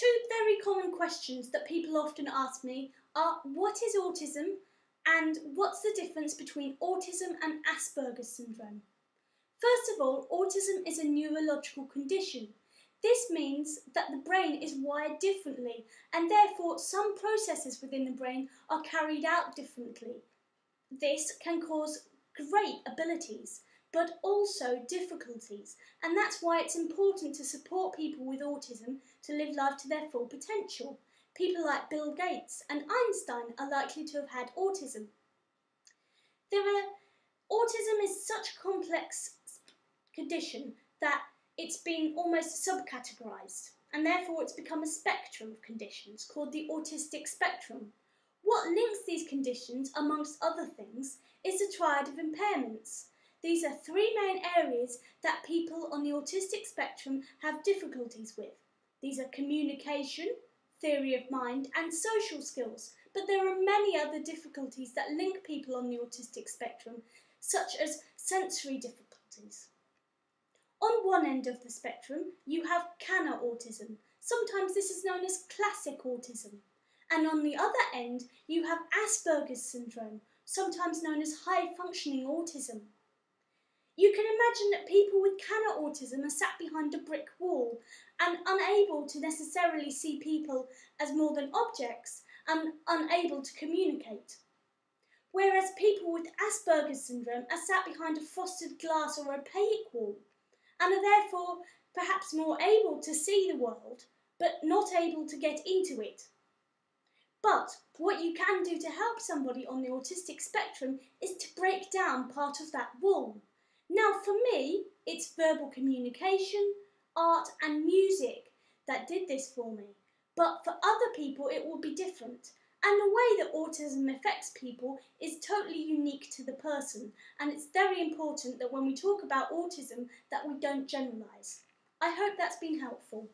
Two very common questions that people often ask me are, what is autism and what's the difference between autism and Asperger's syndrome? First of all, autism is a neurological condition. This means that the brain is wired differently and therefore some processes within the brain are carried out differently. This can cause great abilities but also difficulties, and that's why it's important to support people with autism to live life to their full potential. People like Bill Gates and Einstein are likely to have had autism. Autism is such a complex condition that it's been almost subcategorised, and therefore it's become a spectrum of conditions called the autistic spectrum. What links these conditions, amongst other things, is the triad of impairments. These are three main areas that people on the autistic spectrum have difficulties with. These are communication, theory of mind, and social skills, but there are many other difficulties that link people on the autistic spectrum, such as sensory difficulties. On one end of the spectrum, you have canna autism. Sometimes this is known as classic autism. And on the other end, you have Asperger's syndrome, sometimes known as high-functioning autism. You can imagine that people with canna autism are sat behind a brick wall and unable to necessarily see people as more than objects and unable to communicate. Whereas people with Asperger's syndrome are sat behind a frosted glass or opaque wall and are therefore perhaps more able to see the world but not able to get into it. But what you can do to help somebody on the autistic spectrum is to break down part of that wall. Now for me, it's verbal communication, art and music that did this for me. But for other people it will be different. And the way that autism affects people is totally unique to the person. And it's very important that when we talk about autism that we don't generalise. I hope that's been helpful.